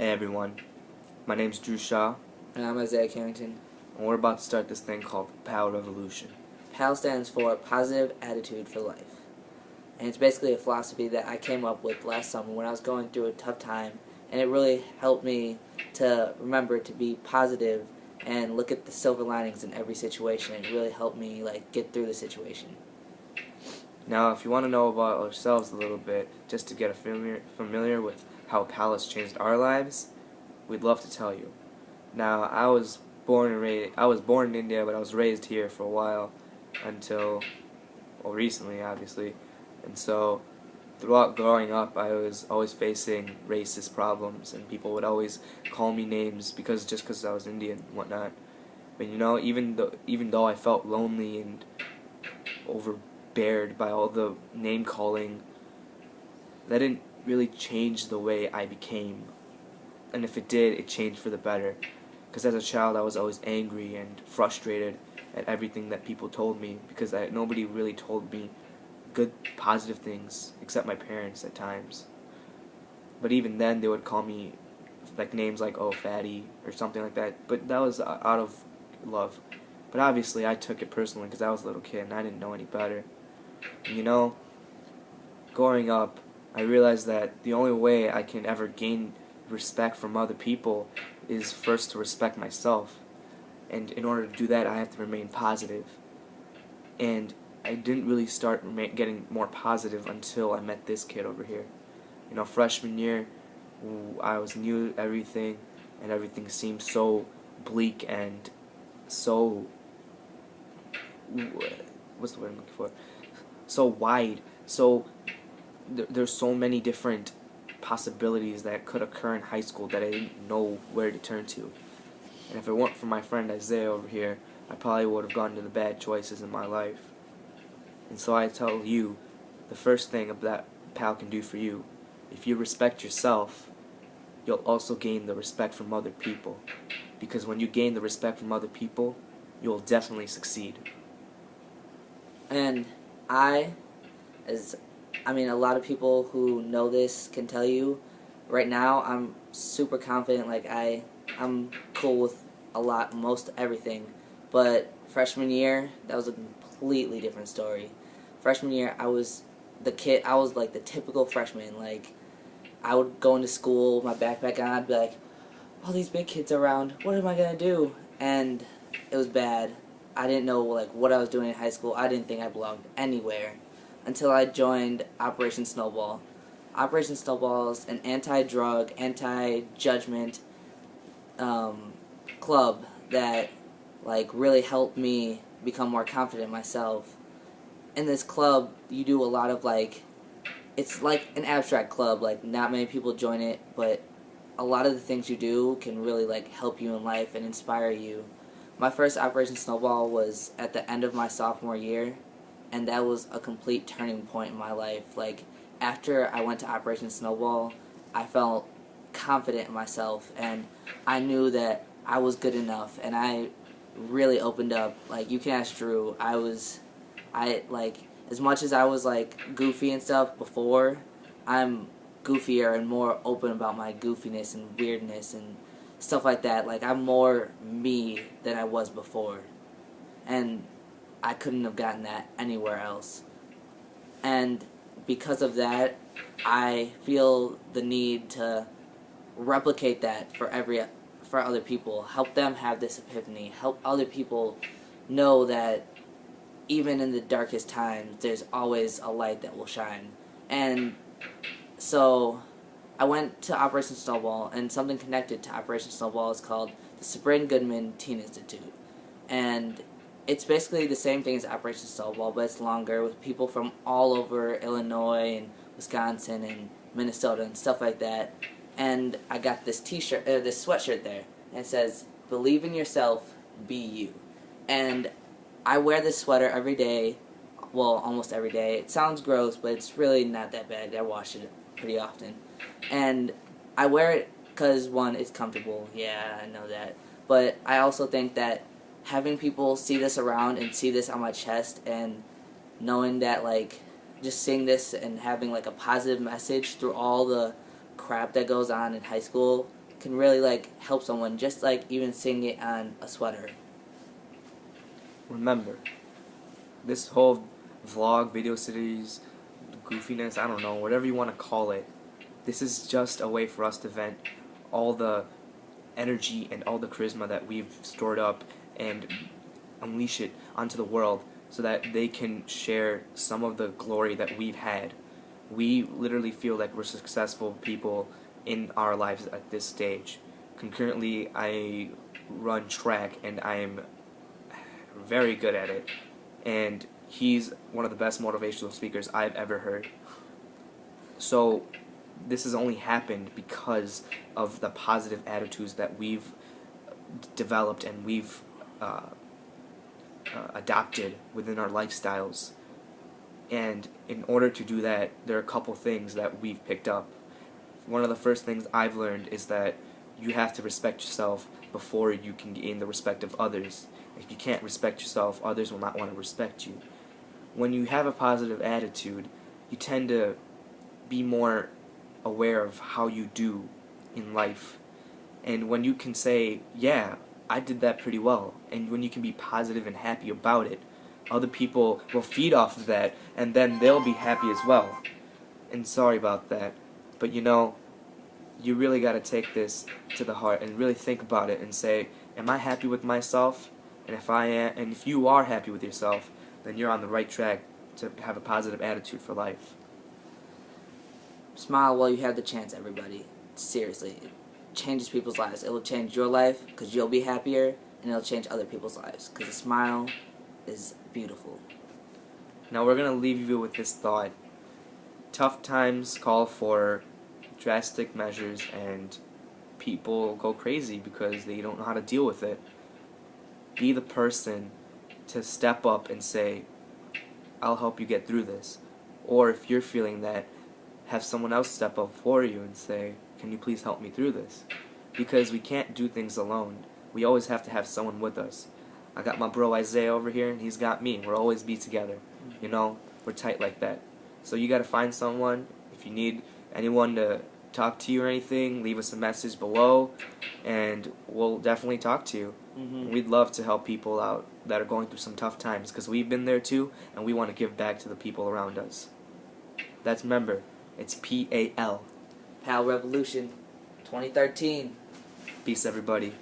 Hey everyone, my name's Drew Shaw, And I'm Isaiah Carrington. and we're about to start this thing called PAL Revolution. PAL stands for Positive Attitude for Life. And it's basically a philosophy that I came up with last summer when I was going through a tough time. And it really helped me to remember to be positive and look at the silver linings in every situation. It really helped me get through the situation. Now, if you want to know about ourselves a little bit, just to get familiar with how PAL has changed our lives, we'd love to tell you. Now, I was born in India, but I was raised here for a while until, recently, obviously. And so, throughout growing up, I was always facing racist problems, and people would always call me names just because I was Indian and whatnot. But even though I felt lonely and overbeared by all the name calling, that didn't really change the way I became. And if it did, it changed for the better. Because as a child, I was always angry and frustrated at everything that people told me, because nobody really told me good, positive things, except my parents at times. But even then, they would call me names like, oh, fatty, or something like that. But that was out of love. But obviously, I took it personally because I was a little kid and I didn't know any better. And growing up, I realized that the only way I can ever gain respect from other people is first to respect myself. And in order to do that, I have to remain positive. And I didn't really start getting more positive until I met this kid over here. Freshman year, I was new to everything, and everything seemed so bleak and so, what's the word I'm looking for? So wide. So there's so many different possibilities that could occur in high school that I didn't know where to turn to. And if it weren't for my friend Isaiah over here, I probably would have gone to the bad choices in my life. And so I tell you, the first thing that PAL can do for you, if you respect yourself, you'll also gain the respect from other people. Because when you gain the respect from other people, you'll definitely succeed. And a lot of people who know this can tell you, right now I'm super confident, I'm cool with most everything. But freshman year, that was a completely different story. Freshman year, I was the typical freshman. I would go into school with my backpack on, I'd be like, all these big kids around, what am I gonna do? And it was bad. I didn't know what I was doing in high school. I didn't think I belonged anywhere until I joined Operation Snowball. Operation Snowball is an anti-drug, anti-judgment club that really helped me become more confident in myself. In this club, you do a lot of it's like an abstract club. Not many people join it, but a lot of the things you do can really help you in life and inspire you. My first Operation Snowball was at the end of my sophomore year, and that was a complete turning point in my life. After I went to Operation Snowball, I felt confident in myself, and I knew that I was good enough, and I really opened up. You can ask Drew, as much as I was goofy and stuff before, I'm goofier and more open about my goofiness and weirdness and stuff like that. I'm more me than I was before. And I couldn't have gotten that anywhere else. And because of that, I feel the need to replicate that for other people. Help them have this epiphany. Help other people know that even in the darkest times, there's always a light that will shine. And so I went to Operation Snowball, and something connected to Operation Snowball is called the Sabrin Goodman Teen Institute. And it's basically the same thing as Operation Snowball, but it's longer, with people from all over Illinois and Wisconsin and Minnesota and stuff like that. And I got this t-shirt, this sweatshirt there, and it says, "Believe in yourself, be you." And I wear this sweater every day, well, almost every day. It sounds gross, but it's really not that bad. I wash it pretty often. And I wear it because, one, it's comfortable. Yeah, I know that. But I also think that having people see this around and see this on my chest, and knowing that, just seeing this and having, a positive message through all the crap that goes on in high school can really like help someone, just like even seeing it on a sweater. Remember, this whole vlog, video series, goofiness, I don't know, whatever you want to call it, this is just a way for us to vent all the energy and all the charisma that we've stored up and unleash it onto the world so that they can share some of the glory that we've had. We literally feel like we're successful people in our lives at this stage. Concurrently, I run track and I am very good at it. And he's one of the best motivational speakers I've ever heard. So this has only happened because of the positive attitudes that we've developed and we've adopted within our lifestyles. And in order to do that, there are a couple things that we've picked up. One of the first things I've learned is that you have to respect yourself before you can gain the respect of others. If you can't respect yourself, others will not want to respect you. When you have a positive attitude, you tend to be more aware of how you do in life. And when you can say, yeah, I did that pretty well, and when you can be positive and happy about it, other people will feed off of that, and then they'll be happy as well. And sorry about that, but you know, you really got to take this to the heart and really think about it and say, am I happy with myself? And if I am, and if you are happy with yourself, then you're on the right track to have a positive attitude for life. Smile while you have the chance, everybody. Seriously, it changes people's lives. It will change your life because you'll be happier, and it'll change other people's lives because a smile is beautiful. Now we're going to leave you with this thought. Tough times call for drastic measures, and people go crazy because they don't know how to deal with it. Be the person to step up and say, I'll help you get through this. Or if you're feeling that, have someone else step up for you and say, can you please help me through this? Because we can't do things alone. We always have to have someone with us. I got my bro Isaiah over here, and he's got me. We'll always be together. You know, we're tight like that. So you got to find someone. If you need anyone to talk to you or anything, leave us a message below, and we'll definitely talk to you. We'd love to help people out that are going through some tough times, because we've been there too, and we want to give back to the people around us. That's, remember, it's PAL. PAL Revolution 2013. Peace, everybody.